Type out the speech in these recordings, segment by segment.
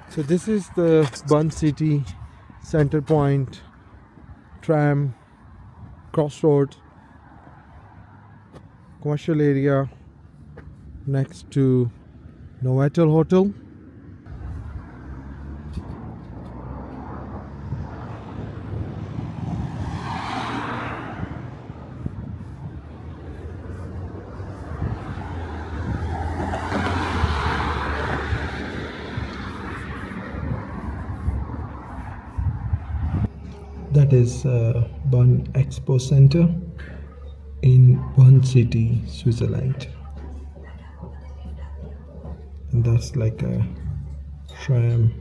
So this is the Bern city center point, tram, crossroad, commercial area next to Novotel Hotel. That is Bern Expo Center in Bern City, Switzerland. And that's like a tram.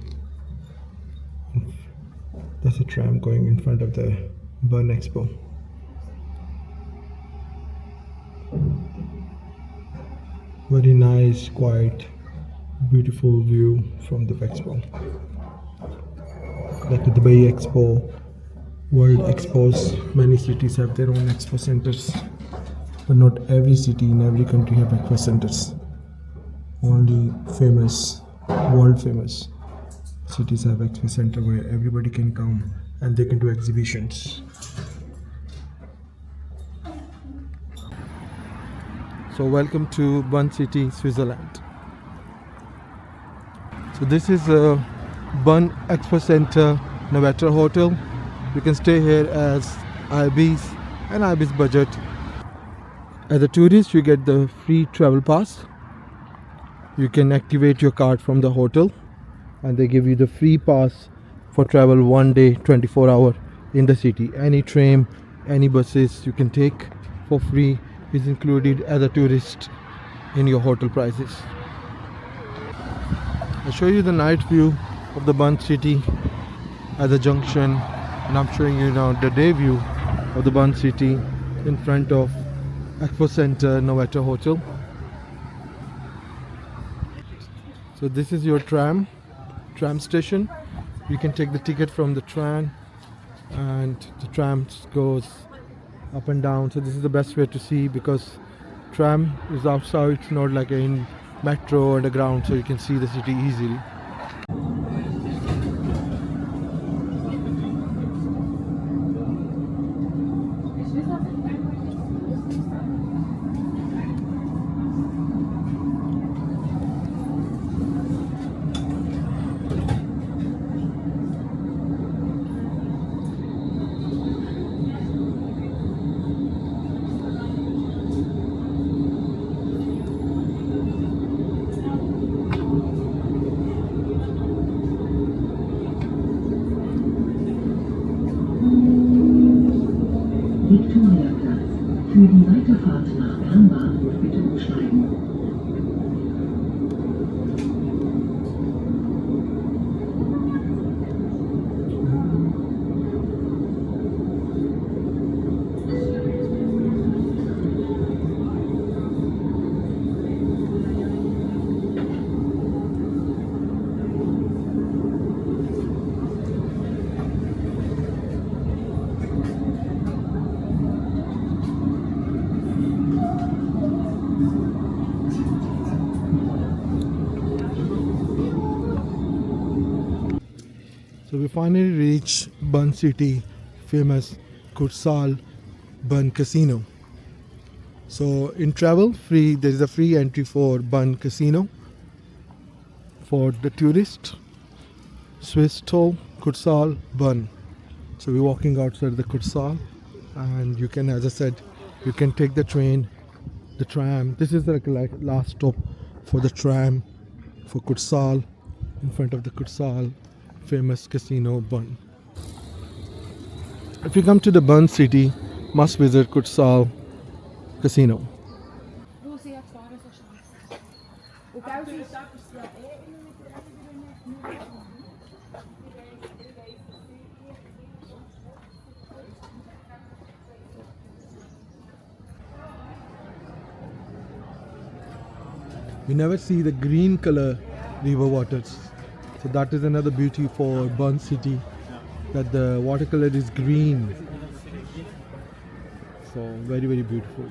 That's a tram going in front of the Bern Expo. Very nice, quiet, beautiful view from the expo. Like the Dubai Expo, World Expos, many cities have their own expo centers, but not every city in every country have expo centers. Only famous, world famous cities have expo center where everybody can come and they can do exhibitions. So welcome to Bern City, Switzerland. So this is a Bern Expo Center Novotel Hotel. You can stay here as IB's and IB's budget. As a tourist, you get the free travel pass. You can activate your card from the hotel and they give you the free pass for travel 1 day, 24 hours in the city. Any train, any buses you can take for free is included as a tourist in your hotel prices. I'll show you the night view of the Bern city at the junction. And I'm showing you now the day view of the Bern city in front of Expo Center Novotel Hotel. So this is your tram station. You can take the ticket from the tram and the tram goes up and down. So this is the best way to see because tram is outside, it's not like in metro underground, so you can see the city easily. So we finally reached Bern city, famous Kursal Bern Casino. So in travel free, there is a free entry for Bern Casino for the tourist. Swiss toll Kursal Bern. So we're walking outside the Kursal, and you can, as I said, you can take the train, the tram. This is like last stop for the tram for Kursal, in front of the Kursal famous casino Bern. If you come to the Bern city, must visit Kursal Casino. You never see the green color river waters. So that is another beauty for Bern city, that the watercolor is green. So very, very beautiful.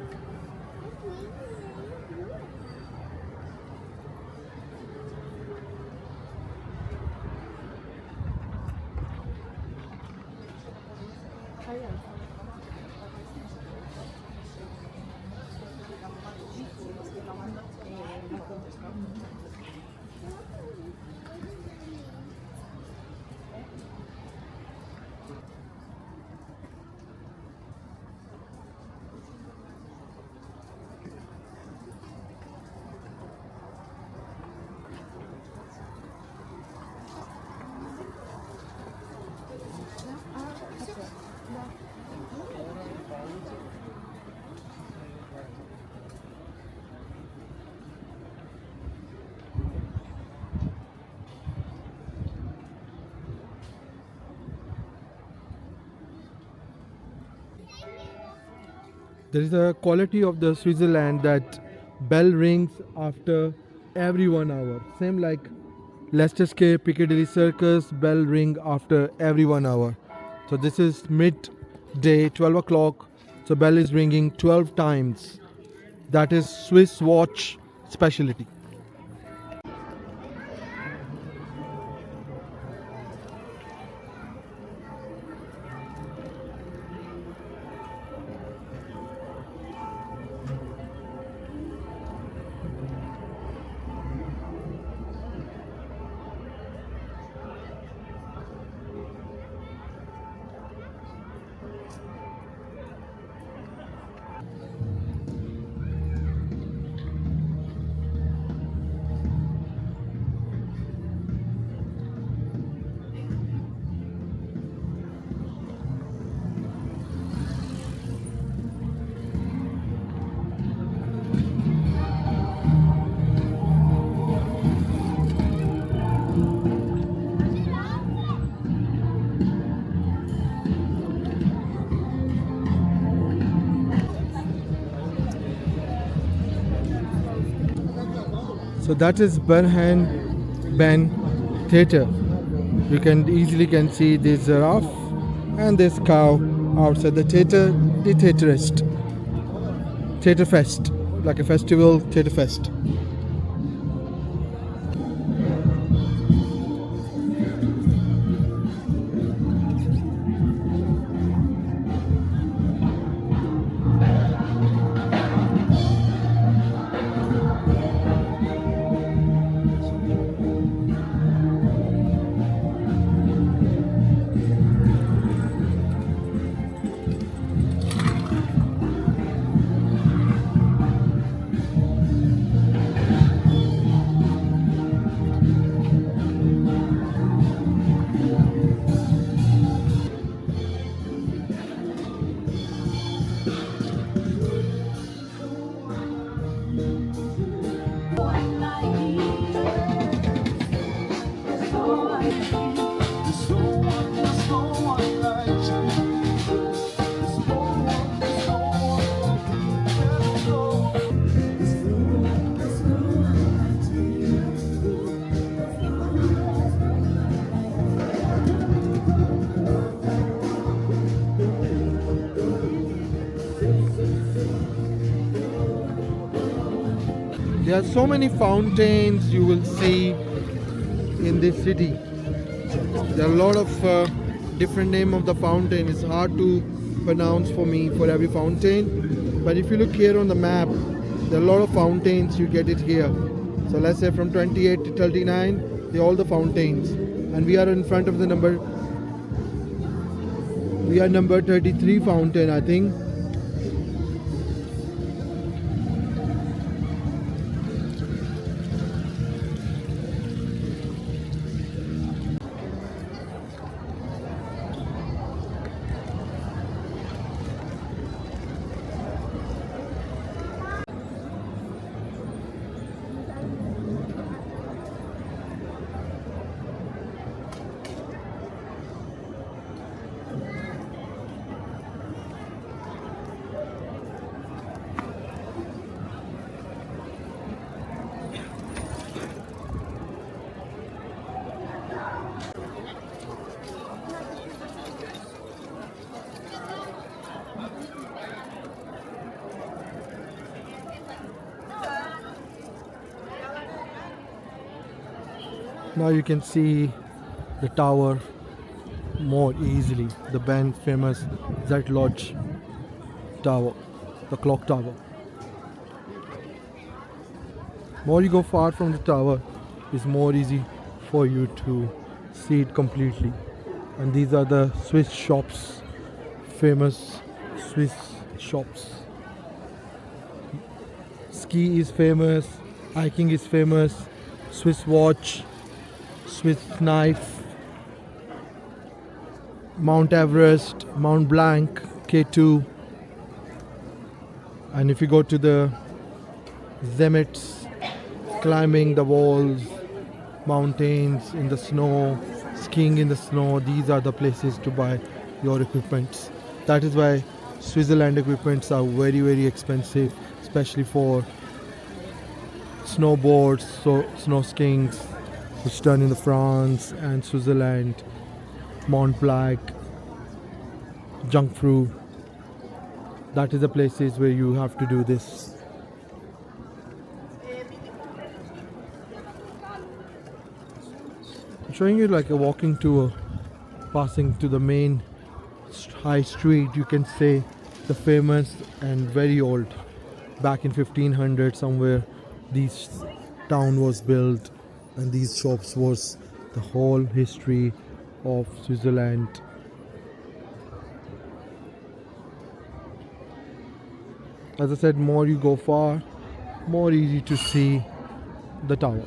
There is a quality of the Switzerland that bell rings after every 1 hour. Same like Leicester Square, Piccadilly Circus, bell ring after every 1 hour. So this is midday, 12 o'clock. So bell is ringing 12 times. That is Swiss watch specialty. So that is Ben Theatre. You can easily see this giraffe and this cow outside the theatre, the theatre fest, like a festival theatre fest. There are so many fountains you will see in this city. There are a lot of different name of the fountain. It's hard to pronounce for me for every fountain. But if you look here on the map, there are a lot of fountains. You get it here. So let's say from 28 to 39, they're all the fountains. And we are in front of the number. We are number 33 fountain, I think. Now you can see the tower more easily. The Bern famous Zytglogge tower, the clock tower. More you go far from the tower, it's more easy for you to see it completely. And these are the Swiss shops, famous Swiss shops. Ski is famous, hiking is famous, Swiss watch, Swiss knife, Mount Everest, Mount Blanc, K2. And if you go to the Zemets, climbing the walls, mountains in the snow, skiing in the snow, these are the places to buy your equipments. That is why Switzerland equipments are very, very expensive, especially for snowboards, so snow skiing, which done in the France and Switzerland, Mont Blanc, Jungfrau. That is the places where you have to do this. I'm showing you like a walking tour, passing to the main high street. You can say the famous and very old. Back in 1500 somewhere, this town was built. And these shops was the whole history of Switzerland. As I said, more you go far, more easy to see the tower.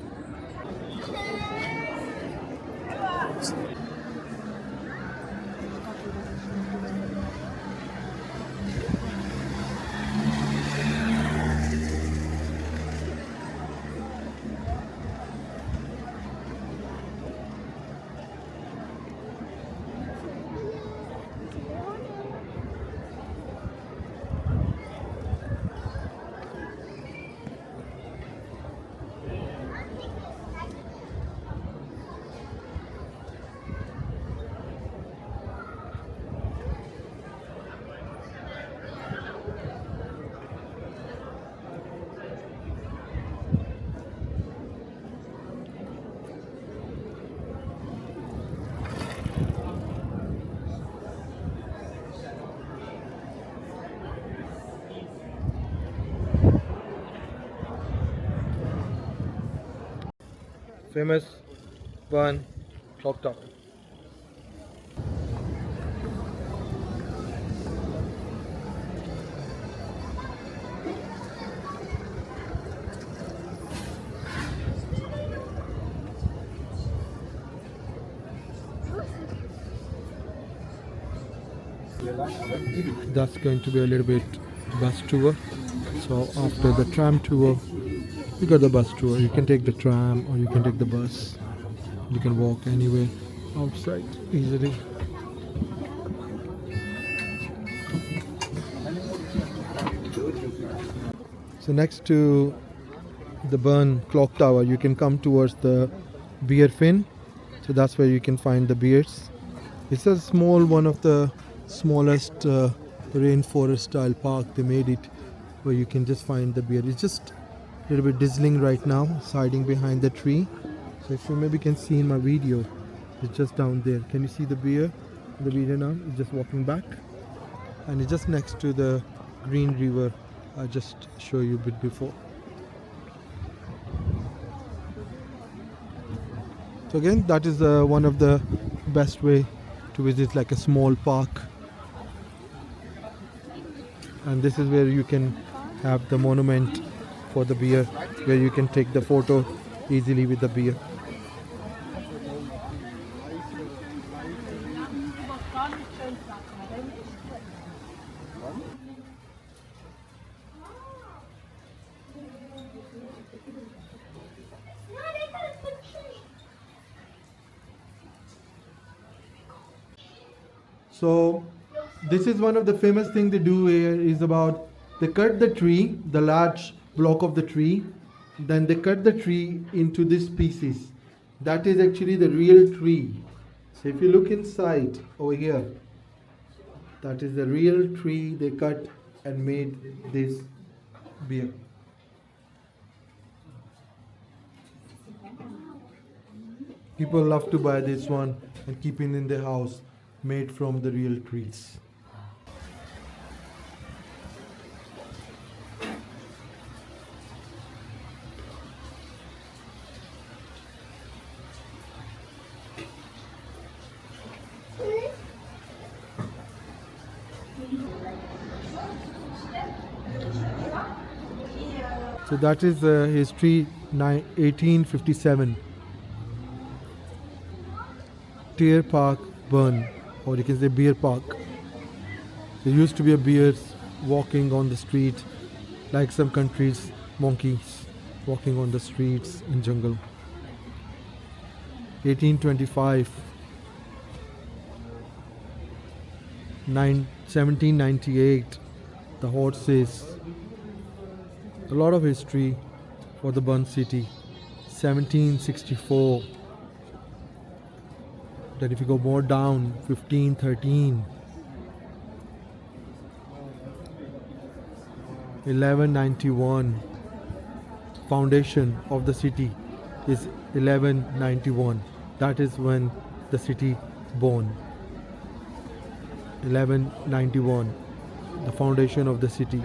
Famous Bern clock tower. That's going to be a little bit bus tour. So after the tram tour, you got the bus tour. You can take the tram or you can take the bus. You can walk anywhere outside easily. So next to the Bern clock tower, you can come towards the beer fin. So that's where you can find the beers. It's a small, one of the smallest rainforest style park. They made it where you can just find the beer. It's just a little bit drizzling right now. It's hiding behind the tree. So if you maybe can see in my video, is just down there. Can you see the bear? The bear now is just walking back, and it's just next to the green river I just showed you a bit before. So again, that is one of the best way to visit, like a small park. And this is where you can have the monument for the bear, where you can take the photo easily with the bear. So this is one of the famous things they do here is about, they cut the tree, the large block of the tree, then they cut the tree into these pieces. That is actually the real tree. So if you look inside over here, that is the real tree they cut and made this beer. People love to buy this one and keep it in their house, made from the real trees. So that is history 1857. BearPark, Bern, or you can say BearPark. There used to be a bears walking on the street, like some countries, monkeys walking on the streets in jungle. 1825, 1798, the horses. A lot of history for the Bern city. 1764. Then if you go more down, 1513. 1191. Foundation of the city is 1191. That is when the city born. 1191. The foundation of the city.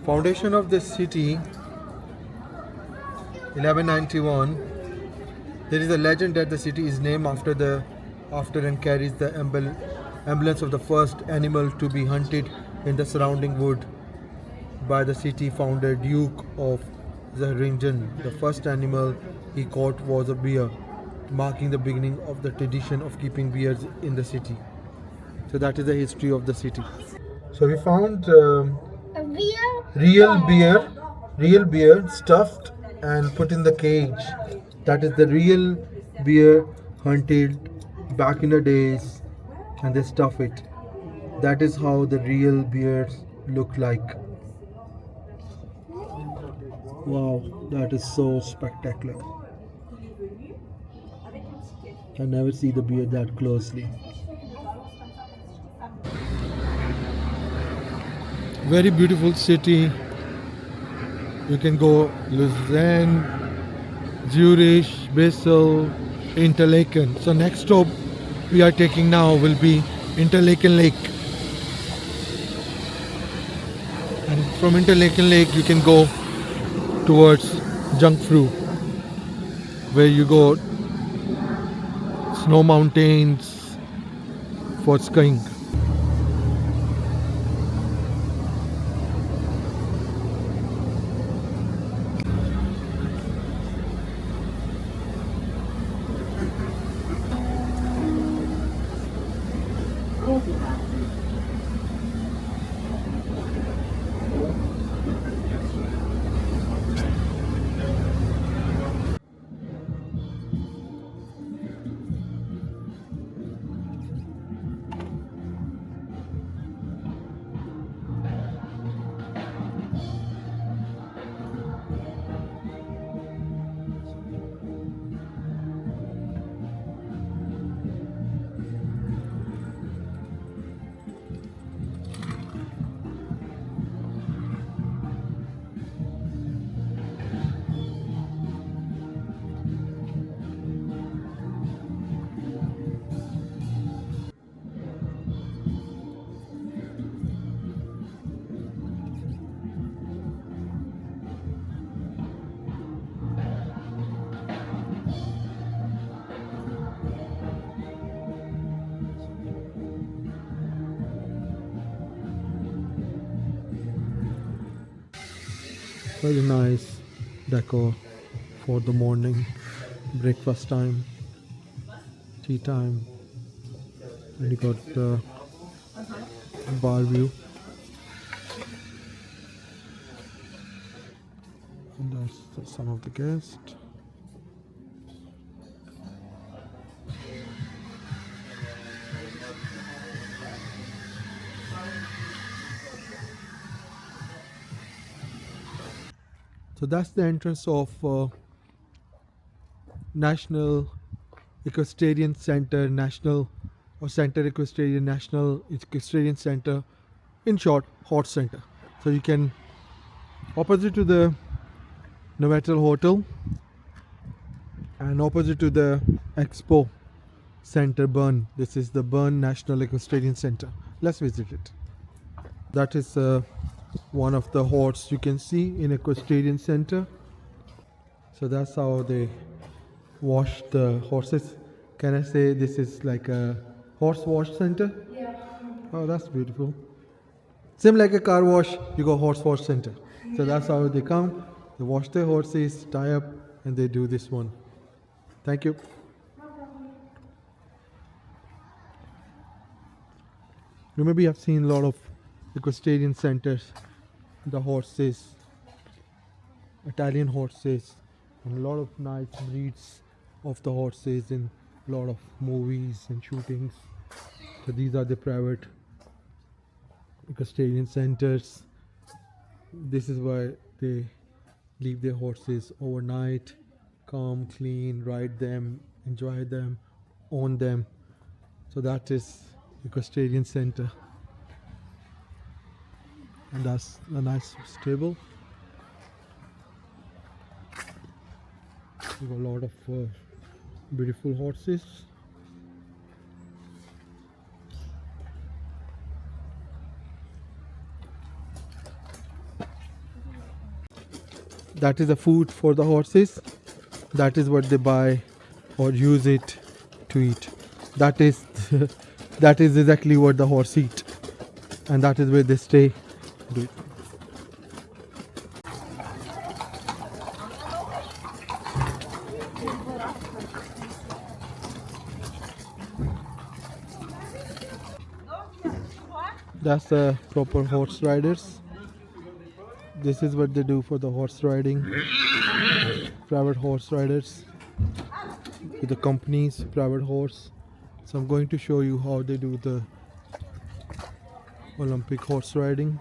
Foundation of the city, 1191. There is a legend that the city is named after and carries the emblem of the first animal to be hunted in the surrounding wood by the city founder Duke of Zeringen. The first animal he caught was a bear, marking the beginning of the tradition of keeping bears in the city. So that is the history of the city. So we found real bear stuffed and put in the cage. That is the real bear hunted back in the days, and they stuff it. That is how the real bears look like. Wow, that is so spectacular. I never see the bear that closely. Very beautiful city. You can go Lausanne, Zurich, Basel, Interlaken. So next stop we are taking now will be Interlaken Lake. And from Interlaken Lake you can go towards Jungfrau, where you go snow mountains for skiing. Very nice decor for the morning, breakfast time, tea time. And you got the bar view. And that's some of the guests. So that's the entrance of National Equestrian Center, National or Center Equestrian, National Equestrian Center, in short, Horse Center. So you can, opposite to the Novotel Hotel and opposite to the Expo Center Bern. This is the Bern National Equestrian Center. Let's visit it. That is one of the horse you can see in Equestrian Center. So that's how they wash the horses. Can I say this is like a horse wash center? Yeah. Oh, that's beautiful. Same like a car wash, you go horse wash center. So that's how they come. They wash their horses, tie up, and they do this one. Thank you. You maybe have seen a lot of equestrian centers, the horses, Italian horses, and a lot of nice breeds of the horses in a lot of movies and shootings. So these are the private equestrian centers. This is where they leave their horses overnight, come, clean, ride them, enjoy them, own them. So that is equestrian center. And that's a nice stable. We got a lot of beautiful horses. That is the food for the horses. That is what they buy or use it to eat. That is that is exactly what the horse eat, and that is where they stay. That's the proper horse riders. This is what they do for the horse riding. Private horse riders with the companies, private horse. So I'm going to show you how they do the Olympic horse riding.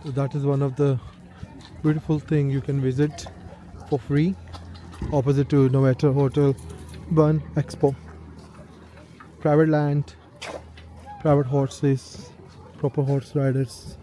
So that is one of the beautiful thing you can visit for free, opposite to Novotel Hotel, Bern Expo. Private land, private horses, proper horse riders.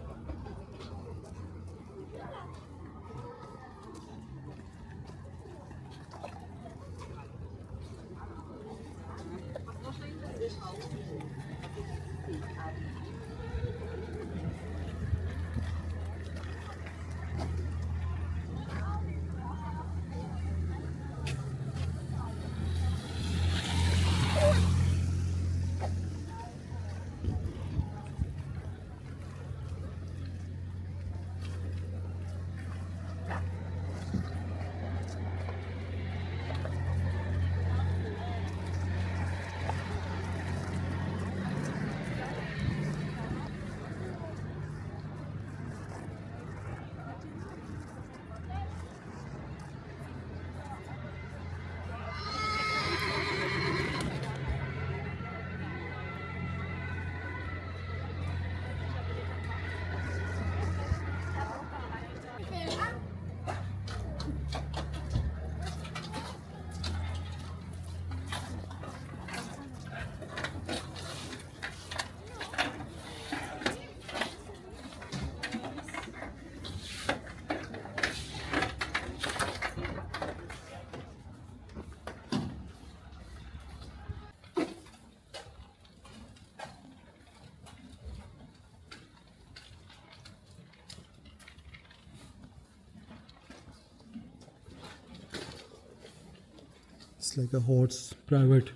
It's like a horse private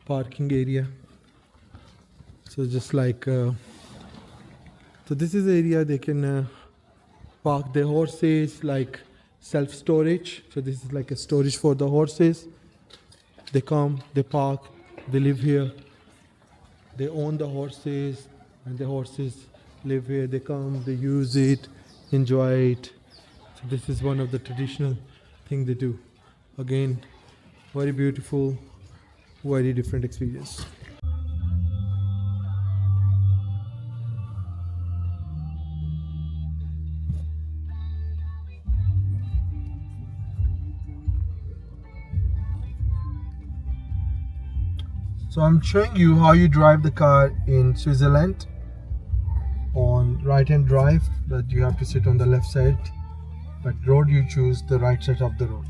parking area. So just like so this is the area they can park their horses, like self-storage. So this is like a storage for the horses. They come, they park, they live here. They own the horses, and the horses live here. They come, they use it, enjoy it. So this is one of the traditional thing they do. Again, very beautiful, very different experience. So I'm showing you how you drive the car in Switzerland on right-hand drive, but you have to sit on the left side, but road you choose the right side of the road.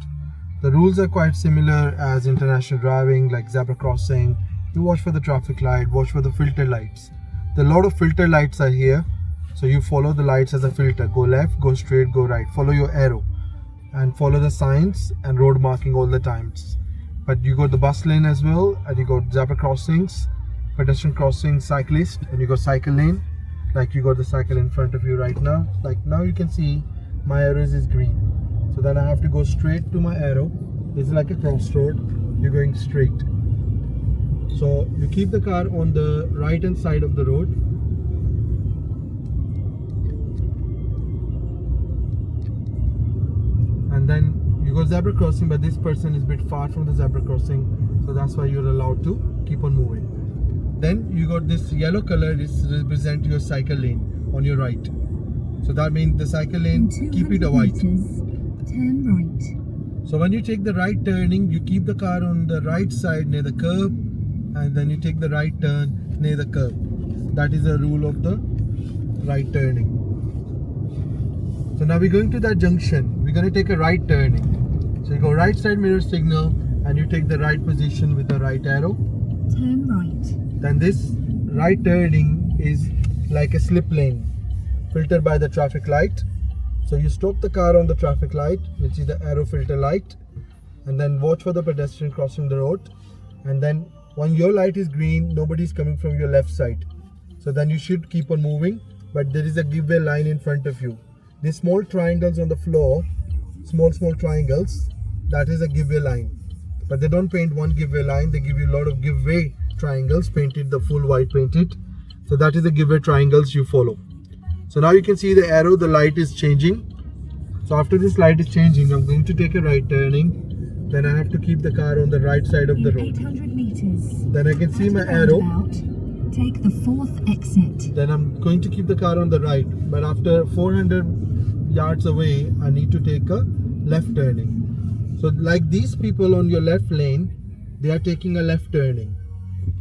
The rules are quite similar as international driving, like zebra crossing. You watch for the traffic light, watch for the filter lights. There are a lot of filter lights are here, so you follow the lights as a filter. Go left, go straight, go right. Follow your arrow and follow the signs and road marking all the times. But you got the bus lane as well, and you got zebra crossings, pedestrian crossing, cyclist, and you got cycle lane. Like you got the cycle in front of you right now. Like now you can see my arrows is green. So then I have to go straight to my arrow. This is like a crossroad. You're going straight. So you keep the car on the right hand side of the road. And then you got zebra crossing, but this person is a bit far from the zebra crossing, so that's why you're allowed to keep on moving. Then you got this yellow color, this represent your cycle lane on your right. So that means the cycle lane, keep it white. Turn right. So when you take the right turning, you keep the car on the right side near the curb, and then you take the right turn near the curb. That is the rule of the right turning. So now we're going to that junction. We're going to take a right turning. So you go right side mirror signal, and you take the right position with the right arrow. Turn right. Then this right turning is like a slip lane, filtered by the traffic light. So you stop the car on the traffic light, which is the arrow filter light, and then watch for the pedestrian crossing the road. And then when your light is green, nobody's coming from your left side. So then you should keep on moving, but there is a giveaway line in front of you. These small triangles on the floor, small triangles, that is a giveaway line. But they don't paint one giveaway line, they give you a lot of giveaway triangles, painted the full white painted. So that is the giveaway triangles you follow. So now you can see the arrow, the light is changing. So after this light is changing, I'm going to take a right turning. Then I have to keep the car on the right side of the road. 800 meters. Then I can see my arrow. Take the fourth exit. Then I'm going to keep the car on the right. But after 400 yards away, I need to take a left turning. So like these people on your left lane, they are taking a left turning.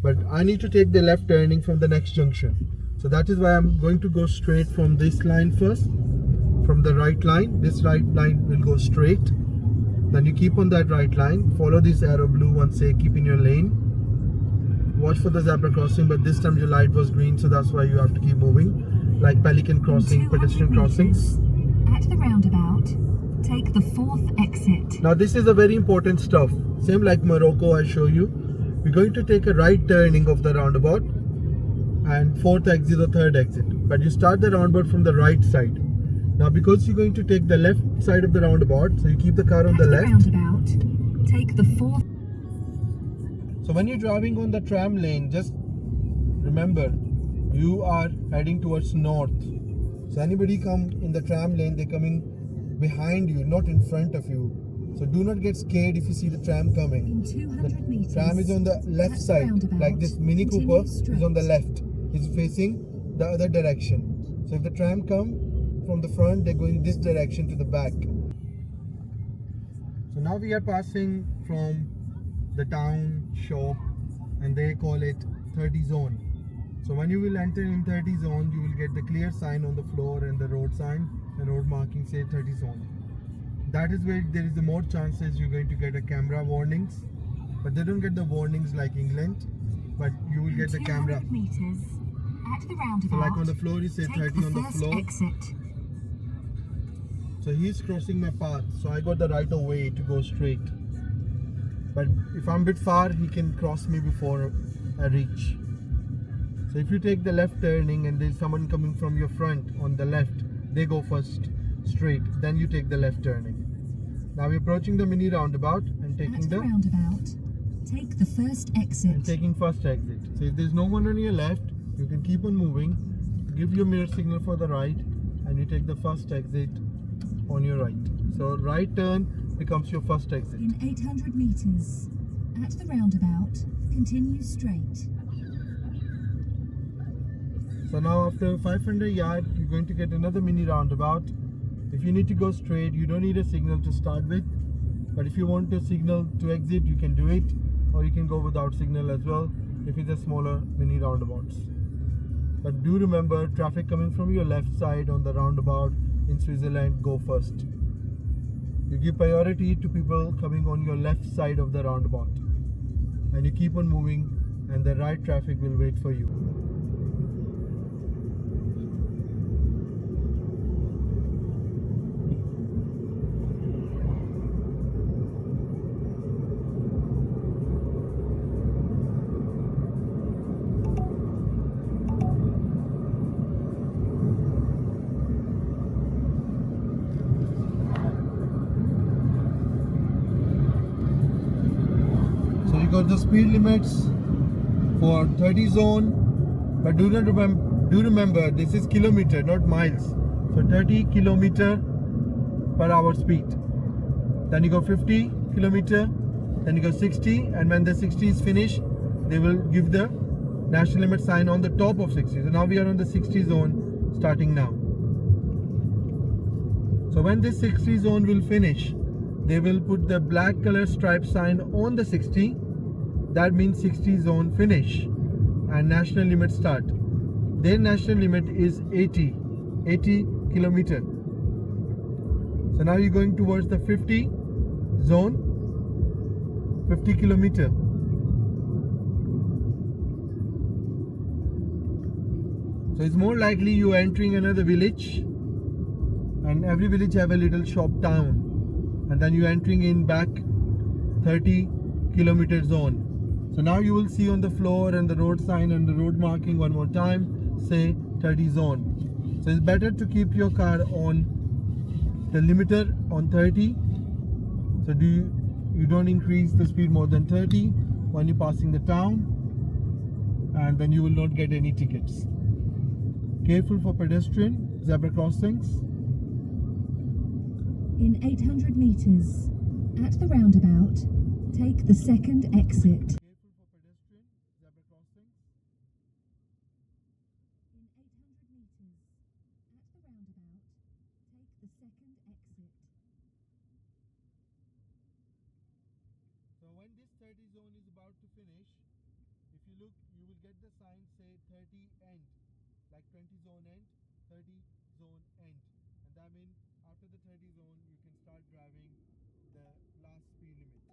But I need to take the left turning from the next junction. So that is why I'm going to go straight from this line first. From the right line, this right line will go straight. Then you keep on that right line. Follow this arrow blue one, say keep in your lane. Watch for the zebra crossing, but this time your light was green, so that's why you have to keep moving. Like pelican crossing, pedestrian crossings. At the roundabout, take the fourth exit. Now this is a very important stuff. Same like Morocco, I show you. We're going to take a right turning of the roundabout and fourth exit or third exit. But you start the roundabout from the right side. Now because you're going to take the left side of the roundabout, so you keep the car on the left. Roundabout, take the fourth. So when you're driving on the tram lane, just remember you are heading towards north. So anybody come in the tram lane, they're coming behind you, not in front of you. So do not get scared if you see the tram coming. In 200 meters, the tram is on the left side, like this Mini Cooper is on the left. It's facing the other direction. So if the tram come from the front, they're going this direction to the back. So now we are passing from the town shop, and they call it 30 zone. So when you will enter in 30 zone, you will get the clear sign on the floor and the road sign, the road marking say 30 zone. That is where there is the more chances you're going to get a camera warnings, but they don't get the warnings like England, but you will get the camera. Meters, at the roundabout, so like on the floor you say 30 on the floor. Exit. So he's crossing my path, so I got the right of way to go straight. But if I'm a bit far, he can cross me before I reach. So So if you take the left turning and there's someone coming from your front on the left, they go first straight, then you take the left turning. Now we're approaching the mini roundabout and taking At the roundabout, take the first exit. and taking first exit. So if there's no one on your left, you can keep on moving, give your mirror signal for the right, and you take the first exit on your right. So right turn becomes your first exit. In 800 meters, at the roundabout, continue straight. So now after 500 yards, you're going to get another mini roundabout. If you need to go straight, you don't need a signal to start with. But if you want a signal to exit, you can do it. Or you can go without signal as well if it's a smaller mini roundabouts. But do remember, traffic coming from your left side on the roundabout in Switzerland, go first. You give priority to people coming on your left side of the roundabout. And you keep on moving and the right traffic will wait for you. You got the speed limits for 30 zone, but do remember this is kilometer, not miles. So 30 kilometer per hour speed. Then you go 50 kilometer, then you go 60, and when the 60 is finished, they will give the national limit sign on the top of 60. So now we are on the 60 zone starting now. So when this 60 zone will finish, they will put the black color stripe sign on the 60. That means 60 zone finish and national limit start. Their national limit is 80 kilometer. So now you're going towards the 50 zone, 50 kilometer. So it's more likely you are entering another village, and every village have a little shop town, and then you entering in back 30 kilometer zone. So now you will see on the floor and the road sign and the road marking one more time, say 30 zone. So it's better to keep your car on the limiter on 30. So you don't increase the speed more than 30 when you're passing the town, and then you will not get any tickets. Careful for pedestrian, zebra crossings. In 800 meters, at the roundabout, take the second exit. So when this 30 zone is about to finish, if you look, you will get the sign say 30 end, like 20 zone end, 30 zone end. And that means after the 30 zone, you can start driving the last speed limit.